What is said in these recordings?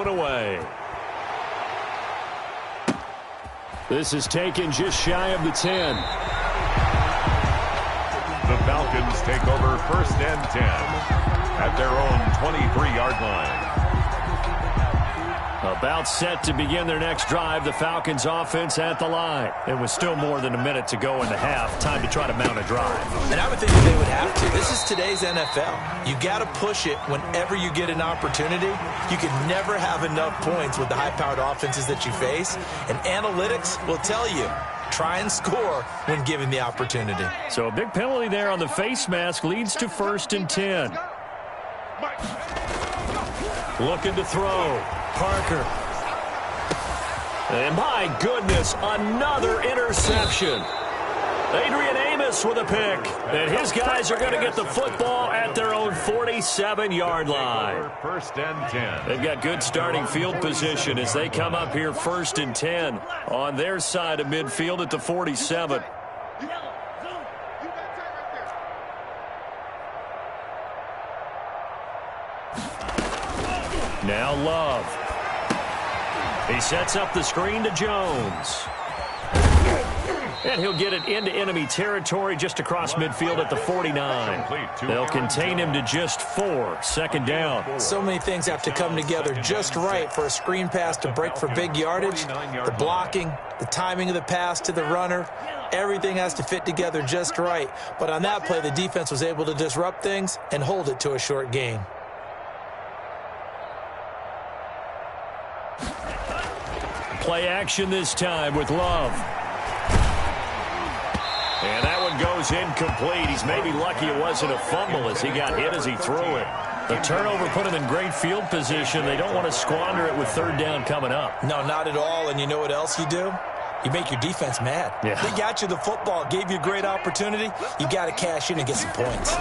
and away. This is taken just shy of the 10. The Falcons take over 1st and 10 at their own 23-yard line. About set to begin their next drive, the Falcons offense at the line. It was still more than a minute to go in the half. Time to try to mount a drive. And I would think that they would have to. This is today's NFL. You got to push it whenever you get an opportunity. You can never have enough points with the high-powered offenses that you face. And analytics will tell you, try and score when given the opportunity. So a big penalty there on the face mask leads to 1st and 10. Looking to throw. Parker. And my goodness, another interception. Adrian Amos with a pick. And his guys are going to get the football at their own 47-yard line. 1st and 10. They've got good starting field position as they come up here 1st and 10 on their side of midfield at the 47. Now Love. He sets up the screen to Jones. And he'll get it into enemy territory just across midfield at the 49. They'll contain him to just 4. 2nd down. So many things have to come together just right for a screen pass to break for big yardage. The blocking, the timing of the pass to the runner, everything has to fit together just right. But on that play, the defense was able to disrupt things and hold it to a short gain. Play action this time with Love. And that one goes incomplete. He's maybe lucky it wasn't a fumble as he got hit as he threw it. The turnover put him in great field position. They don't want to squander it with 3rd down coming up. No, not at all. And you know what else you do? You make your defense mad. Yeah. They got you the football, gave you a great opportunity. You got to cash in and get some points.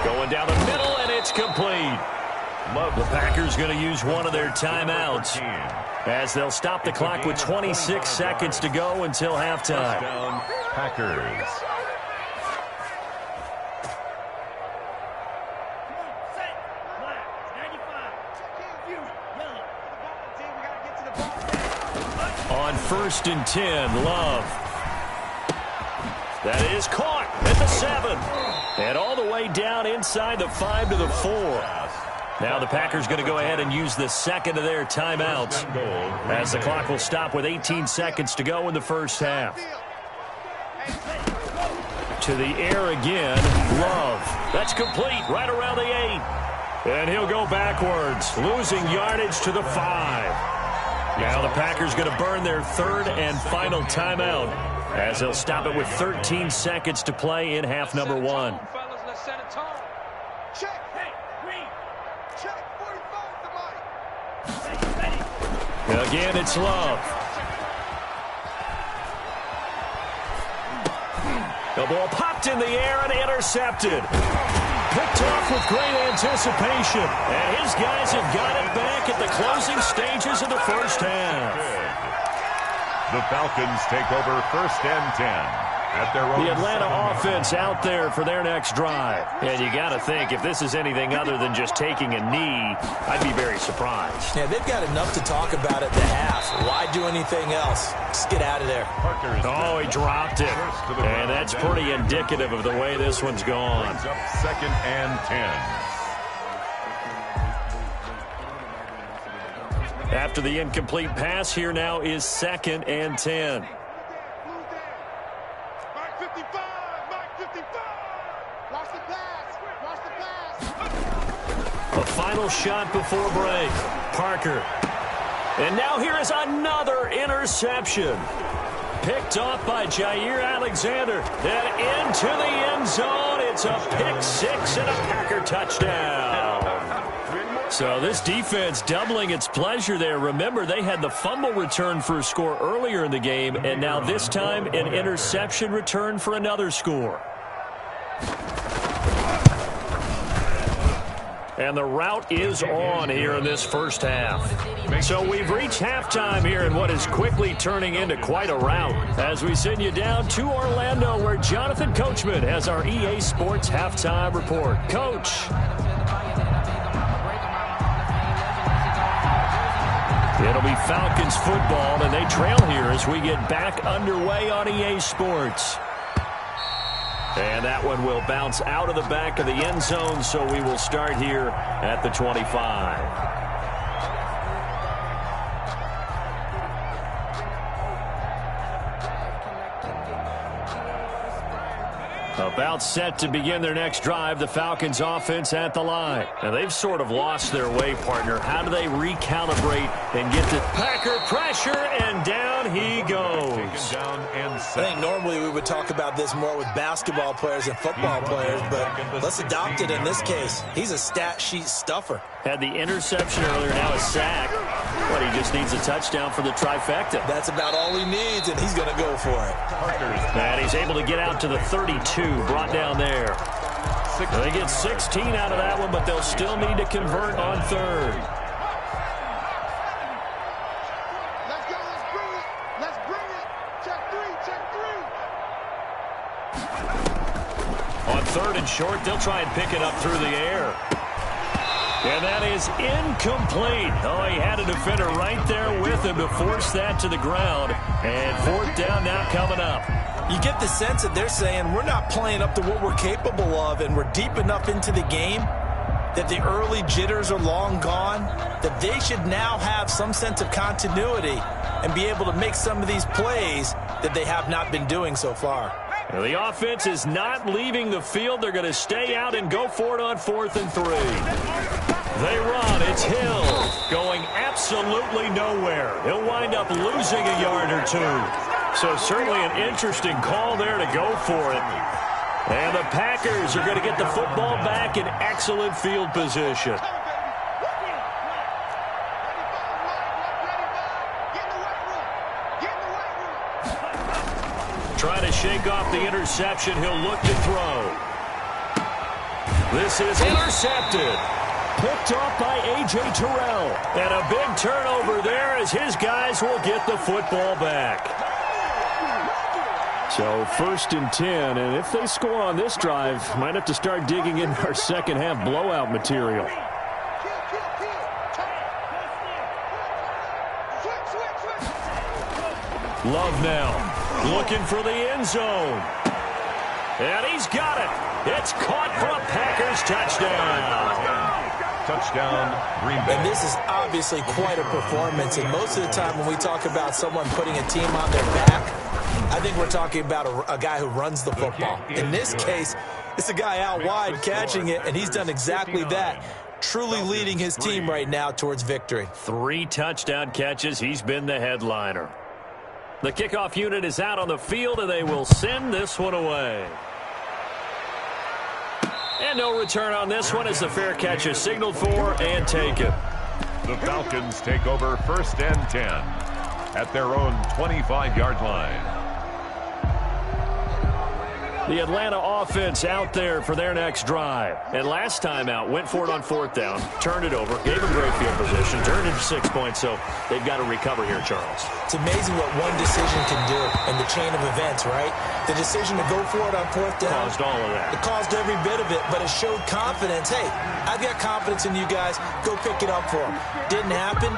Going down the middle, and it's complete. The Packers going to use one of their timeouts as they'll stop the clock with 26 seconds to go until halftime. Packers. On 1st and 10, Love. That is caught at the 7. And all the way down inside the 5 to the 4. Now the Packers going to go ahead and use the 2nd of their timeouts as the clock will stop with 18 seconds to go in the 1st half. To the air again, Love. That's complete right around the 8. And he'll go backwards, losing yardage to the 5. Now the Packers going to burn their 3rd and final timeout as they'll stop it with 13 seconds to play in half number 1. Again, it's Love. The ball popped in the air and intercepted. Picked off with great anticipation. And his guys have got it back at the closing stages of the 1st half. The Falcons take over 1st and 10. At their own the Atlanta offense out there for their next drive. And you got to think, if this is anything other than just taking a knee, I'd be very surprised. Yeah, they've got enough to talk about at the half. Why do anything else? Just get out of there. Oh, he dropped it. And that's pretty indicative of the way this one's gone. Up 2nd and 10. After the incomplete pass, here now is 2nd and 10. A final shot before break. Parker. And now here is another interception. Picked off by Jair Alexander. And into the end zone. It's a pick 6 and a Packer touchdown. So this defense doubling its pleasure there. Remember, they had the fumble return for a score earlier in the game, and now this time an interception return for another score. And the route is on here in this first half. So we've reached halftime here in what is quickly turning into quite a rout. As we send you down to Orlando, where Jonathan Coachman has our EA Sports halftime report. Coach. It'll be Falcons football, and they trail here as we get back underway on EA Sports. And that one will bounce out of the back of the end zone, so we will start here at the 25. About set to begin their next drive, the Falcons offense at the line. And they've sort of lost their way, partner. How do they recalibrate and get the Packer pressure, and down he goes. I think normally we would talk about this more with basketball players and football players, but let's adopt it in this case. He's a stat sheet stuffer. Had the interception earlier, now a sack. But he just needs a touchdown for the trifecta. That's about all he needs, and he's going to go for it. And he's able to get out to the 32, brought down there. They get 16 out of that one, but they'll still need to convert on third. Let's go, let's bring it. Let's bring it. Check three. On third and short, they'll try and pick it up through the air. And that is incomplete. Oh, he had a defender right there with him to force that to the ground. And fourth down now coming up. You get the sense that they're saying we're not playing up to what we're capable of, and we're deep enough into the game that the early jitters are long gone, that they should now have some sense of continuity and be able to make some of these plays that they have not been doing so far. Well, the offense is not leaving the field. They're going to stay out and go for it on 4th and 3. They run. It's Hill going absolutely nowhere. He'll wind up losing a yard or two. So certainly an interesting call there to go for it. And the Packers are going to get the football back in excellent field position. Trying to shake off the interception. He'll look to throw. This is intercepted. Picked off by A.J. Terrell. And a big turnover there as his guys will get the football back. So 1st and 10, and if they score on this drive, might have to start digging in our second half blowout material. Love now, looking for the end zone. And he's got it. It's caught for a Packers touchdown. Touchdown, Green Bay. And this is obviously quite a performance, and most of the time when we talk about someone putting a team on their back, I think we're talking about a guy who runs the football. In this case, it's a guy out wide catching it, and he's done exactly that, truly leading his team right now towards victory. 3 touchdown catches. He's been the headliner. The kickoff unit is out on the field, and they will send this one away. And no return on this one as the fair catch is signaled for and taken. The Falcons take over 1st and 10 at their own 25-yard line. The Atlanta offense out there for their next drive. And last time out, went for it on 4th down, turned it over, gave them great field position, turned it to 6 points, so they've got to recover here, Charles. It's amazing what one decision can do in the chain of events, right? The decision to go for it on 4th down. Caused all of that. It caused every bit of it, but it showed confidence. Hey, I've got confidence in you guys. Go pick it up for them. Didn't happen.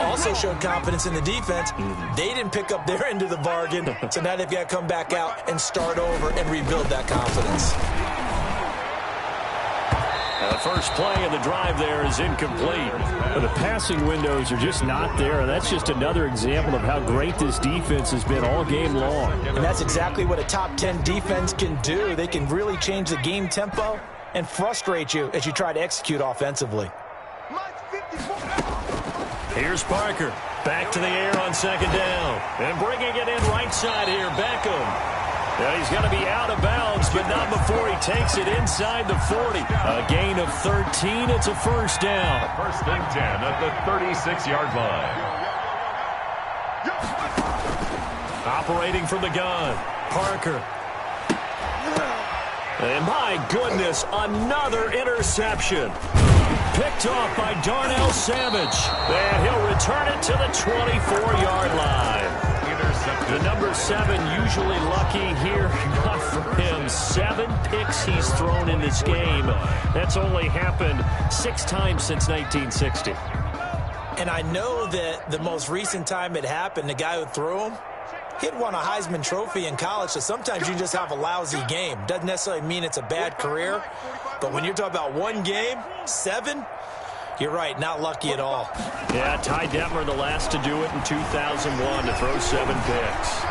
Also showed confidence in the defense. They didn't pick up their end of the bargain, so now they've got to come back out and start over and rebuild that confidence. The first play of the drive there is incomplete. The passing windows are just not there. That's just another example of how great this defense has been all game long. And that's exactly what a top 10 defense can do. They can really change the game tempo and frustrate you as you try to execute offensively. Here's Parker. Back to the air on 2nd down. And bringing it in right side here, Beckham. Now he's going to be out of bounds, but not before he takes it inside the 40. A gain of 13. It's a 1st down. 1st and 10 at the 36-yard line. Operating from the gun, Parker. And my goodness, another interception. Picked off by Darnell Savage. And he'll return it to the 24-yard line. The number 7 usually lucky here. Not for him. 7 picks he's thrown in this game. That's only happened 6 times since 1960. And I know that the most recent time it happened, the guy who threw him, he'd won a Heisman Trophy in college, so sometimes you just have a lousy game. Doesn't necessarily mean it's a bad career, but when you're talking about one game, 7, you're right, not lucky at all. Yeah, Ty Detmer, the last to do it in 2001, to throw 7 picks.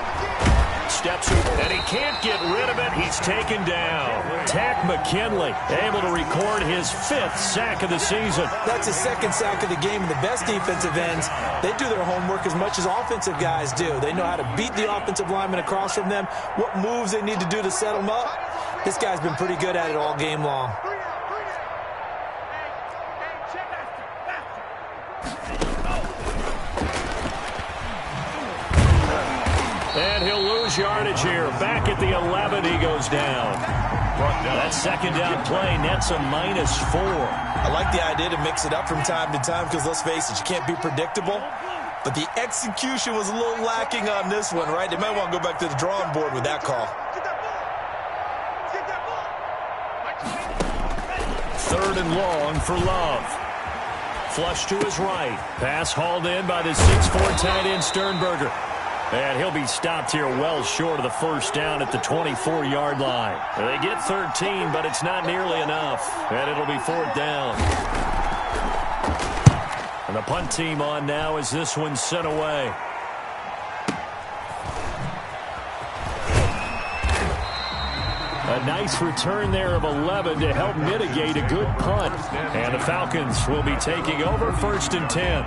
Steps over, and he can't get rid of it. He's taken down. Tack McKinley able to record his 5th sack of the season. That's his 2nd sack of the game. And the best defensive ends, they do their homework as much as offensive guys do. They know how to beat the offensive lineman across from them, what moves they need to do to set them up. This guy's been pretty good at it all game long. And he'll lose yardage here. Back at the 11, he goes down. That second down play nets a -4. I like the idea to mix it up from time to time because, let's face it, you can't be predictable. But the execution was a little lacking on this one, right? They might want to go back to the drawing board with that call. 3rd and long for Love. Flush to his right. Pass hauled in by the 6'4" tight end Sternberger. And he'll be stopped here well short of the first down at the 24-yard line. They get 13, but it's not nearly enough. And it'll be 4th down. And the punt team on now as this one's sent away. A nice return there of 11 to help mitigate a good punt. And the Falcons will be taking over 1st and 10.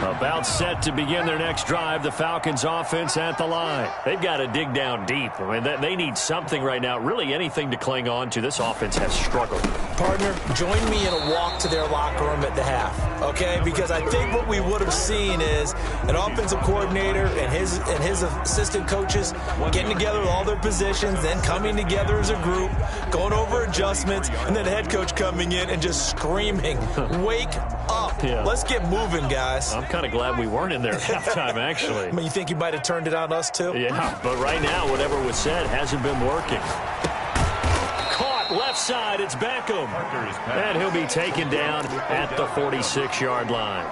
About set to begin their next drive, the Falcons offense at the line. They've got to dig down deep. I mean, they need something right now, really anything to cling on to. This offense has struggled. Partner, join me in a walk to their locker room at the half, okay? Because I think what we would have seen is an offensive coordinator and his assistant coaches getting together with all their positions, then coming together as a group, going over adjustments, and then the head coach coming in and just screaming, wake up. Yeah. Let's get moving, guys. I'm kind of glad we weren't in there at halftime, actually. I mean, you think you might have turned it on us, too? Yeah, but right now, whatever was said hasn't been working. Caught left side, it's Beckham. And he'll be taken down at the 46-yard line.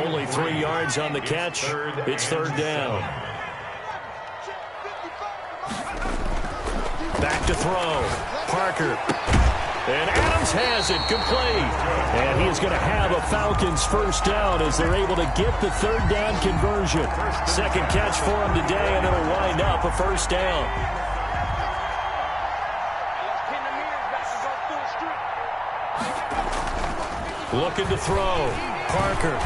Only 3 yards on the catch. It's 3rd down. Back to throw. Parker. And Adams has it complete. And he is going to have a Falcons 1st down as they're able to get the 3rd down conversion. 2nd catch for him today, and it'll wind up a 1st down. Looking to throw. Parker.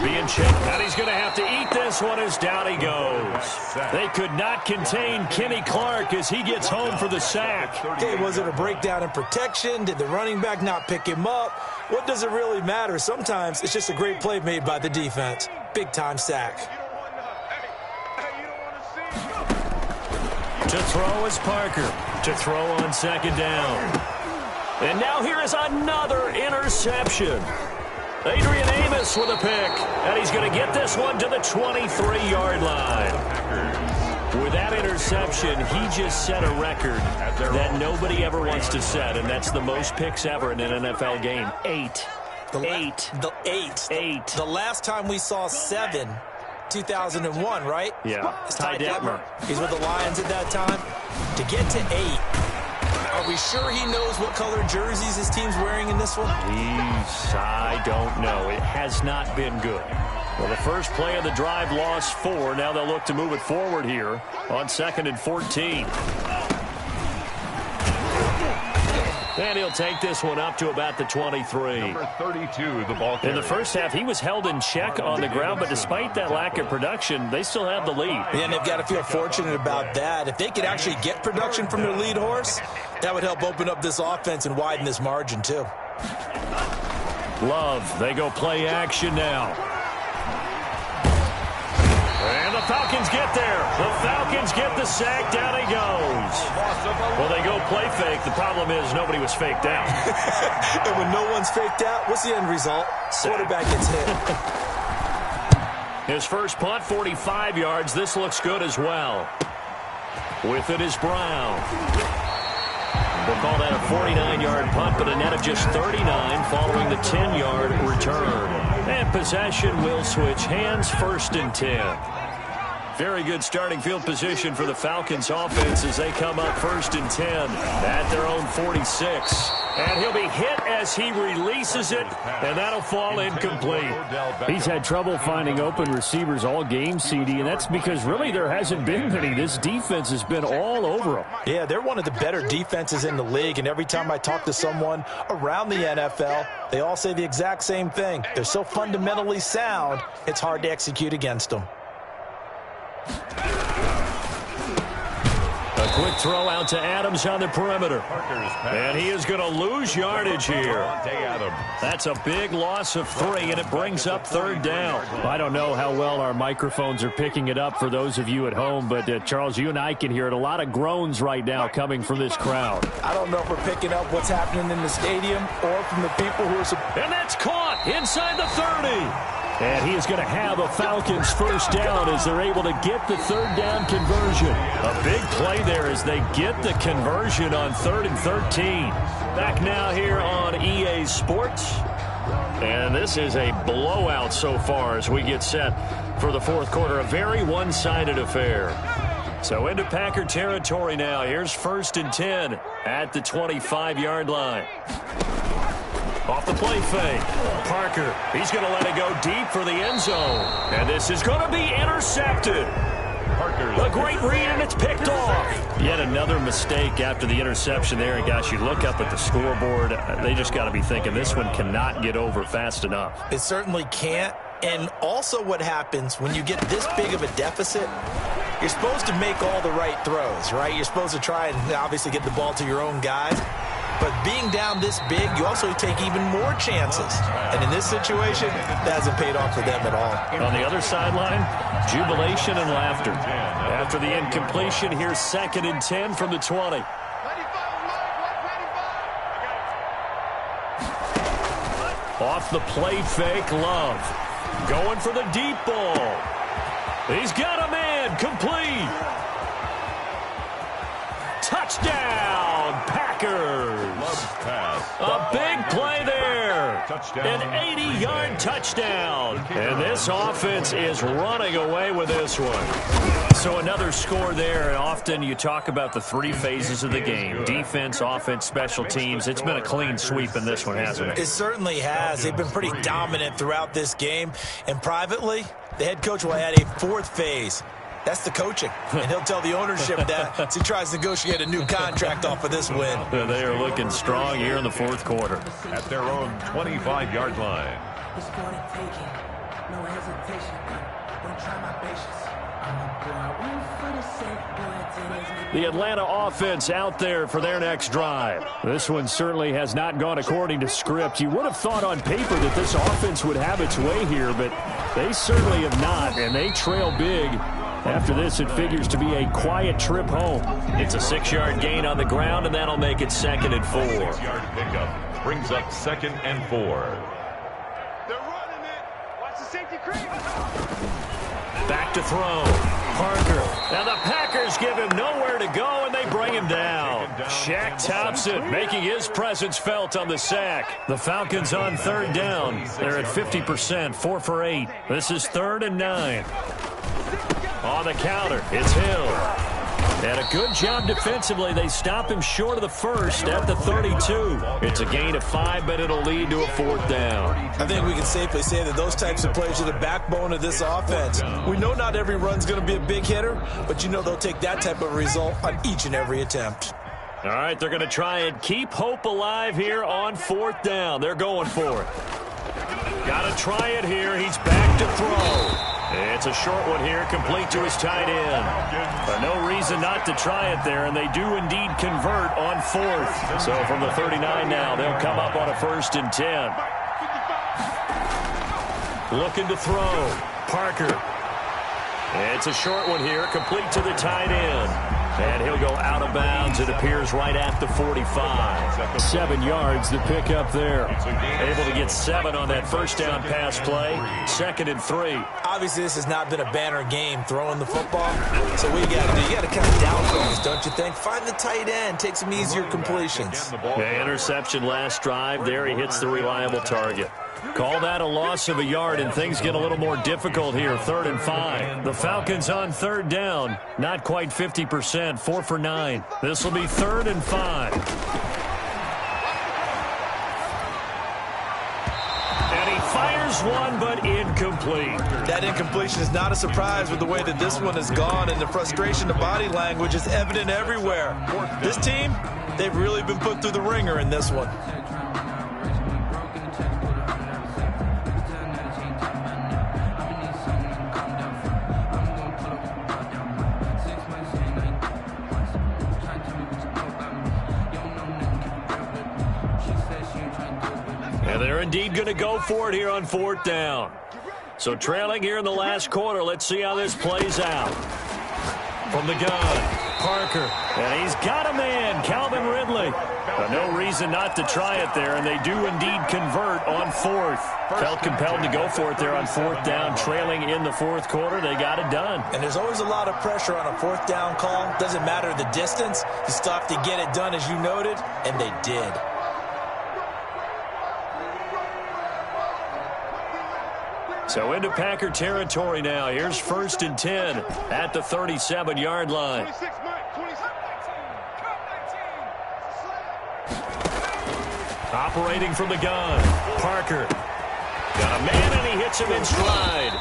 Being checked, and he's going to have to eat this one as down he goes. They could not contain Kenny Clark as he gets home for the sack. Okay, was it a breakdown in protection? Did the running back not pick him up? What does it really matter? Sometimes it's just a great play made by the defense. Big-time sack. To throw is Parker. To throw on 2nd down. And now here is another interception. Adrian Amos with a pick, and he's going to get this one to the 23-yard line. With that interception, he just set a record that nobody ever wants to set, and that's the most picks ever in an NFL game. 8. The last time we saw 7, 2001, right? Yeah. It's Ty Detmer. He's with the Lions at that time. To get to 8. Are we sure he knows what color jerseys his team's wearing in this one? I don't know. It has not been good. Well, the first play of the drive lost 4. Now they'll look to move it forward here on 2nd and 14. And he'll take this one up to about the 23. Number 32, the ball carrier. In the first half, he was held in check on the ground, but despite that lack of production, they still have the lead. And they've got to feel fortunate about that. If they could actually get production from their lead horse, that would help open up this offense and widen this margin, too. Love, they go play action now. And the Falcons get there. The Falcons get the sack. Down he goes. Well, they go play fake. The problem is nobody was faked out. And when no one's faked out, what's the end result? Quarterback gets hit. His first punt, 45 yards. This looks good as well. With it is Brown. We'll call that a 49-yard punt, but a net of just 39 following the 10-yard return. And possession will switch hands, 1st and 10. Very good starting field position for the Falcons offense as they come up 1st and 10 at their own 46. And he'll be hit as he releases it, and that'll fall incomplete. He's had trouble finding open receivers all game, CD, and that's because really there hasn't been many. This defense has been all over him. Yeah, they're one of the better defenses in the league, and every time I talk to someone around the NFL, they all say the exact same thing. They're so fundamentally sound, it's hard to execute against them. A quick throw out to Adams on the perimeter. And he is going to lose yardage here. That's a big loss of 3, and it brings up 3rd down. I don't know how well our microphones are picking it up for those of you at home, but Charles, you and I can hear it. A lot of groans right now coming from this crowd. I don't know if we're picking up what's happening in the stadium or from the people who are... And that's caught inside the 30. And he is going to have a Falcons 1st down as they're able to get the 3rd down conversion. A big play there as they get the conversion on 3rd and 13. Back now here on EA Sports. And this is a blowout so far as we get set for the 4th quarter. A very one-sided affair. So into Packer territory now. Here's 1st and 10 at the 25-yard line. Off the play fake. Parker, he's going to let it go deep for the end zone. And this is going to be intercepted. A great read, and it's picked off. Yet another mistake after the interception there. And, gosh, you look up at the scoreboard. They just got to be thinking this one cannot get over fast enough. It certainly can't. And also what happens when you get this big of a deficit, you're supposed to make all the right throws, right? You're supposed to try and obviously get the ball to your own guys. But being down this big, you also take even more chances. And in this situation, that hasn't paid off for them at all. On the other sideline, jubilation and laughter. After the incompletion, here's 2nd and 10 from the 20. Off the play fake, Love. Going for the deep ball. He's got a man, complete. Touchdown, Packers. A big play there. An 80-yard touchdown. And this offense is running away with this one. So another score there, and often you talk about the 3 phases of the game. Defense, offense, special teams. It's been a clean sweep in this one, hasn't it? It certainly has. They've been pretty dominant throughout this game. And privately, the head coach will add a 4th phase. That's the coaching. And he'll tell the ownership that as he tries to negotiate a new contract off of this win. They are looking strong here in the 4th quarter. At their own 25-yard line. The Atlanta offense out there for their next drive. This one certainly has not gone according to script. You would have thought on paper that this offense would have its way here, but they certainly have not, and they trail big. After this, it figures to be a quiet trip home. It's a 6-yard gain on the ground, and that'll make it 2nd and 4. 6-yard pickup brings up 2nd and 4. They're running it. Watch the safety creep. Back to throw. Parker. And the Packers give him nowhere to go, and they bring him down. Shaq Thompson making his presence felt on the sack. The Falcons on 3rd down. They're at 50%, 4 for 8. This is 3rd and 9. On the counter, it's Hill. And a good job defensively. They stop him short of the 1st at the 32. It's a gain of 5, but it'll lead to a 4th down. I think we can safely say that those types of plays are the backbone of this offense. We know not every run's going to be a big hitter, but you know they'll take that type of result on each and every attempt. All right, they're going to try and keep hope alive here on 4th down. They're going for it. Got to try it here. He's back to throw. It's a short one here, complete to his tight end. But no reason not to try it there, and they do indeed convert on 4th. So from the 39 now, they'll come up on a 1st and 10. Looking to throw. Parker. It's a short one here, complete to the tight end. And he'll go out of bounds, it appears, right at the 45. 7 yards to pick up there. Able to get 7 on that first down pass play. 2nd and 3. Obviously, this has not been a banner game throwing the football. So what you got to do, you got to kind of down focus, don't you think? Find the tight end, take some easier completions. The interception last drive. There he hits the reliable target. Call that a loss of a yard, and things get a little more difficult here. 3rd and 5. The Falcons on 3rd down. Not quite 50%. 4 for 9. This will be 3rd and 5. And he fires one, but incomplete. That incompletion is not a surprise with the way that this one has gone, and the frustration, the body language is evident everywhere. This team, they've really been put through the ringer in this one. And they're indeed going to go for it here on 4th down. So trailing here in the last quarter. Let's see how this plays out. From the gun, Parker. And he's got a man, Calvin Ridley. No reason not to try it there, and they do indeed convert on 4th. Felt compelled to go for it there on 4th down. Trailing in the 4th quarter, they got it done. And there's always a lot of pressure on a 4th down call. Doesn't matter the distance. You still have to get it done, as you noted, and they did. So into Packer territory now. Here's 1st and 10 at the 37-yard line. Operating from the gun, Parker. Got a man, and he hits him in stride.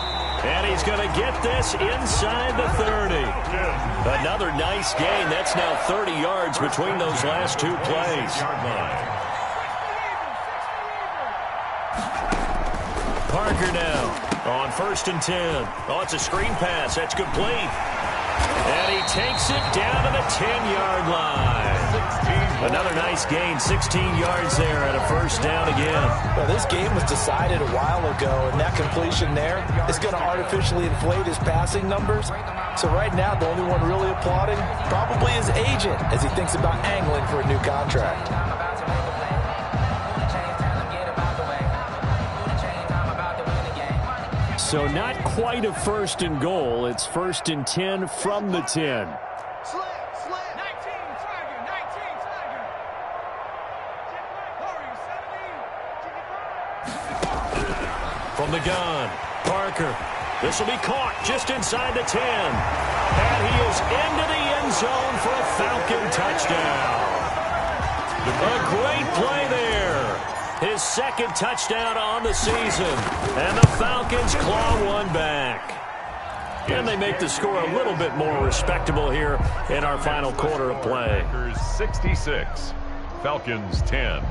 And he's going to get this inside the 30. Another nice gain. That's now 30 yards between those last 2 plays. Parker now on 1st and 10. Oh, it's a screen pass. That's complete. And he takes it down to the 10-yard line. Another nice gain, 16 yards there at a 1st down again. Well, this game was decided a while ago, and that completion there is going to artificially inflate his passing numbers. So right now, the only one really applauding probably his agent as he thinks about angling for a new contract. So not quite a 1st and goal. It's 1st and 10 from the 10. From the gun, Parker. This will be caught just inside the 10. And he is into the end zone for a Falcon touchdown. A great play there. His 2nd touchdown on the season. And the Falcons claw one back. And they make the score a little bit more respectable here in our final quarter of play. Packers 66, Falcons 10.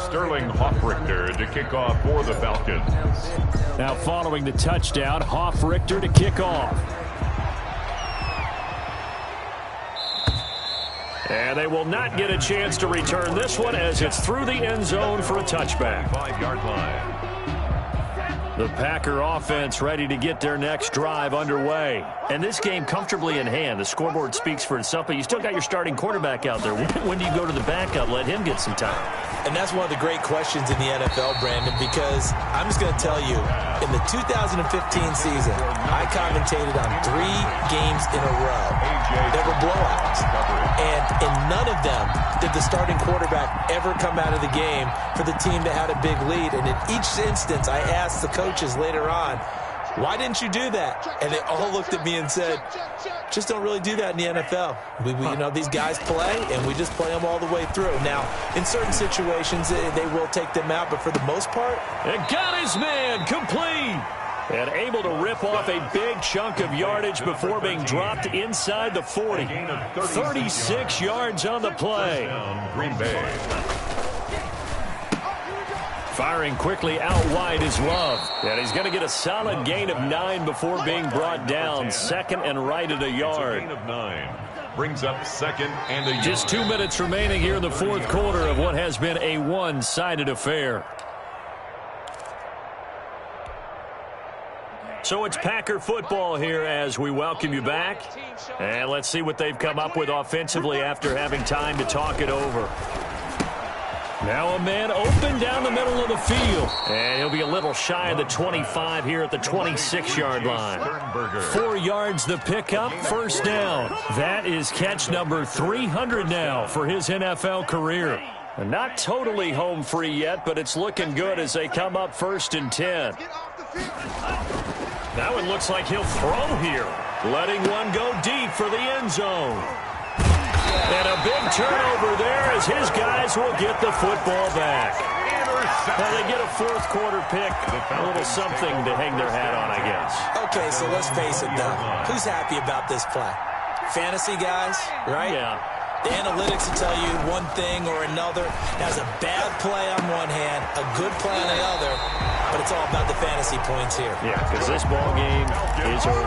Sterling Hoffrichter to kick off for the Falcons. Now following the touchdown, Hoffrichter to kick off. And they will not get a chance to return this one as it's through the end zone for a touchback. 5-yard line. The Packer offense ready to get their next drive underway. And this game comfortably in hand. The scoreboard speaks for itself, but you still got your starting quarterback out there. When do you go to the backup? Let him get some time. And that's one of the great questions in the NFL, Brandon, because I'm just going to tell you, in the 2015 season, I commentated on 3 games in a row that were blowouts. And in none of them did the starting quarterback ever come out of the game for the team that had a big lead. And in each instance, I asked the coaches later on, why didn't you do that? And they all looked at me and said, just don't really do that in the NFL. You know, these guys play, and we just play them all the way through. Now, in certain situations, they will take them out, but for the most part. And got his man complete. And able to rip off a big chunk of yardage before being dropped inside the 40. 36 yards on the play. Green Bay. Firing quickly out wide is Love. And he's going to get a solid gain of 9 before being brought down. Second and right at a yard. Gain of 9. Brings up second and a yard. Just 2 minutes remaining here in the fourth quarter of what has been a one-sided affair. So it's Packer football here as we welcome you back. And let's see what they've come up with offensively after having time to talk it over. Now a man open down the middle of the field. And he'll be a little shy of the 25 here at the 26-yard line. 4 yards the pickup, first down. That is catch number 300 now for his NFL career. And not totally home free yet, but it's looking good as they come up first and 10. That one looks like he'll throw here. Letting one go deep for the end zone. And a big turnover there as his guys will get the football back. Well, they get a fourth quarter pick. A little something to hang their hat on, I guess. Okay, so let's face it, though. Who's happy about this play? Fantasy guys, right? Yeah. The analytics will tell you one thing or another. Has a bad play on one hand, a good play on the other, but it's all about the fantasy points here. Yeah, because this ball game is over.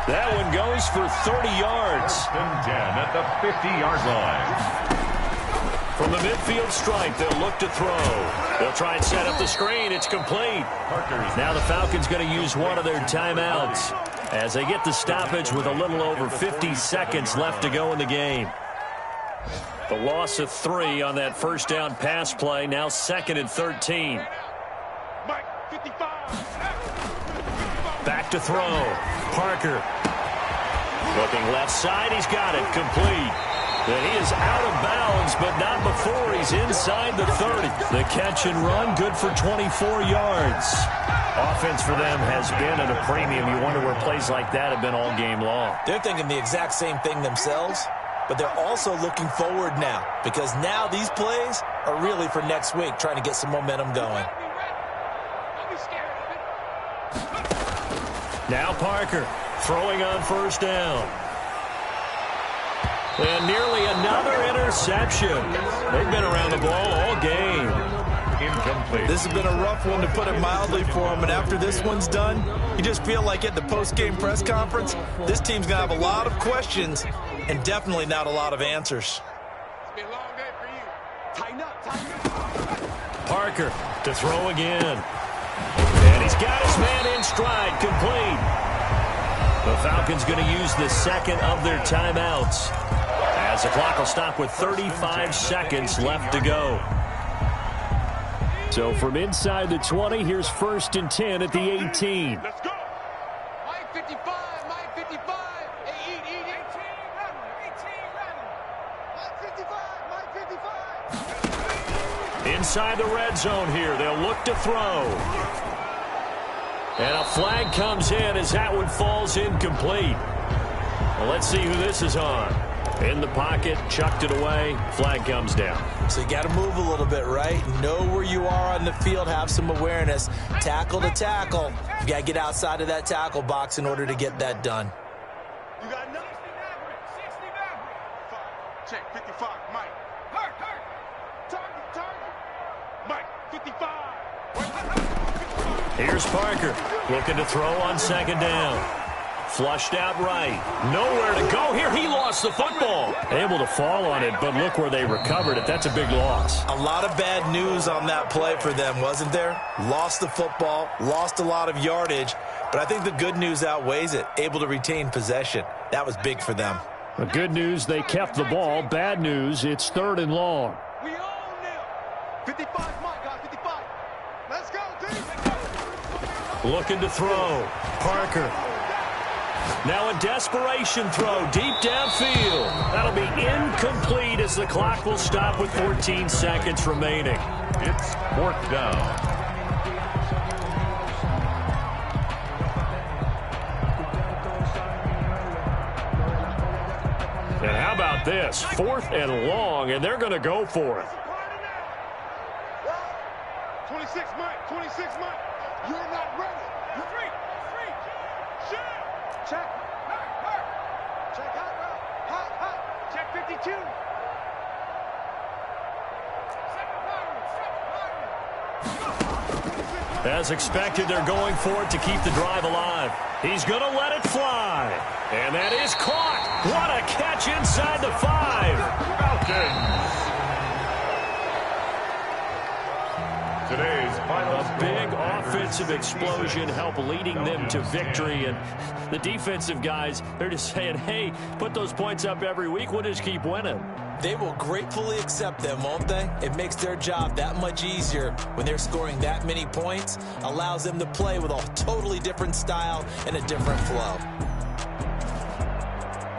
That one goes for 30 yards. First and 10 at the 50-yard line. From the midfield stripe, they'll look to throw. They'll try and set up the screen. It's complete. Now the Falcons going to use one of their timeouts as they get the stoppage with a little over 50 seconds left to go in the game. The loss of 3 on that first down pass play. Now second and 13. Back to throw. Parker. Looking left side. He's got it. Complete. And he is out of bounds, but not before he's inside the 30. The catch and run, good for 24 yards. Offense for them has been at a premium. You wonder where plays like that have been all game long. They're thinking the exact same thing themselves, but they're also looking forward now because now these plays are really for next week, trying to get some momentum going. Now Parker throwing on first down. And nearly another interception. They've been around the ball all game. Incomplete. This has been a rough one, to put it mildly, for them. And after this one's done, you just feel like at the post-game press conference, this team's going to have a lot of questions and definitely not a lot of answers. It's been a long day for you. Tighten up, tighten up. Parker to throw again. And he's got his man in stride, complete. The Falcons going to use the second of their timeouts, as the clock will stop with 35 seconds left to go. So from inside the 20, here's first and 10 at the 18. Let's go. Mike 55, Mike 55. Hey, eat. 18, run. Mike 55, Mike 55. Inside the red zone here, they'll look to throw. And a flag comes in as that one falls incomplete. Well, let's see who this is on. In the pocket, chucked it away, flag comes down. So you got to move a little bit, right? Know where you are on the field, have some awareness. Tackle to tackle. You got to get outside of that tackle box in order to get that done. You got enough? 60 check, 55, Mike. Hurt. Target. Mike, 55. Here's Parker, looking to throw on second down. Flushed out right. Nowhere to go here. He lost the football. Able to fall on it, but look where they recovered it. That's a big loss. A lot of bad news on that play for them, wasn't there? Lost the football, lost a lot of yardage, but I think the good news outweighs it. Able to retain possession. That was big for them. The good news, they kept the ball. Bad news, it's third and long. We own them. 55, Mike, guys, 55. Let's go, team. Looking to throw. Parker. Now a desperation throw deep downfield. That'll be incomplete as the clock will stop with 14 seconds remaining. It's fourth down. And how about this? 4th and long, and they're going to go for it. 26, Mike, 26, Mike. You're not ready. You're free. Shoot. Check. Check out. Check 52. As expected, they're going for it to keep the drive alive. He's going to let it fly. And that is caught. What a catch inside the 5. Falcons. Today's final A big offensive explosion helped leading them to victory. And the defensive guys, they're just saying, hey, put those points up every week. We'll just keep winning. They will gratefully accept them, won't they? It makes their job that much easier when they're scoring that many points. Allows them to play with a totally different style and a different flow.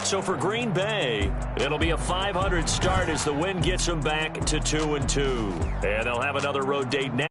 So for Green Bay, it'll be a .500 start as the win gets them back to 2-2. And they'll have another road date next.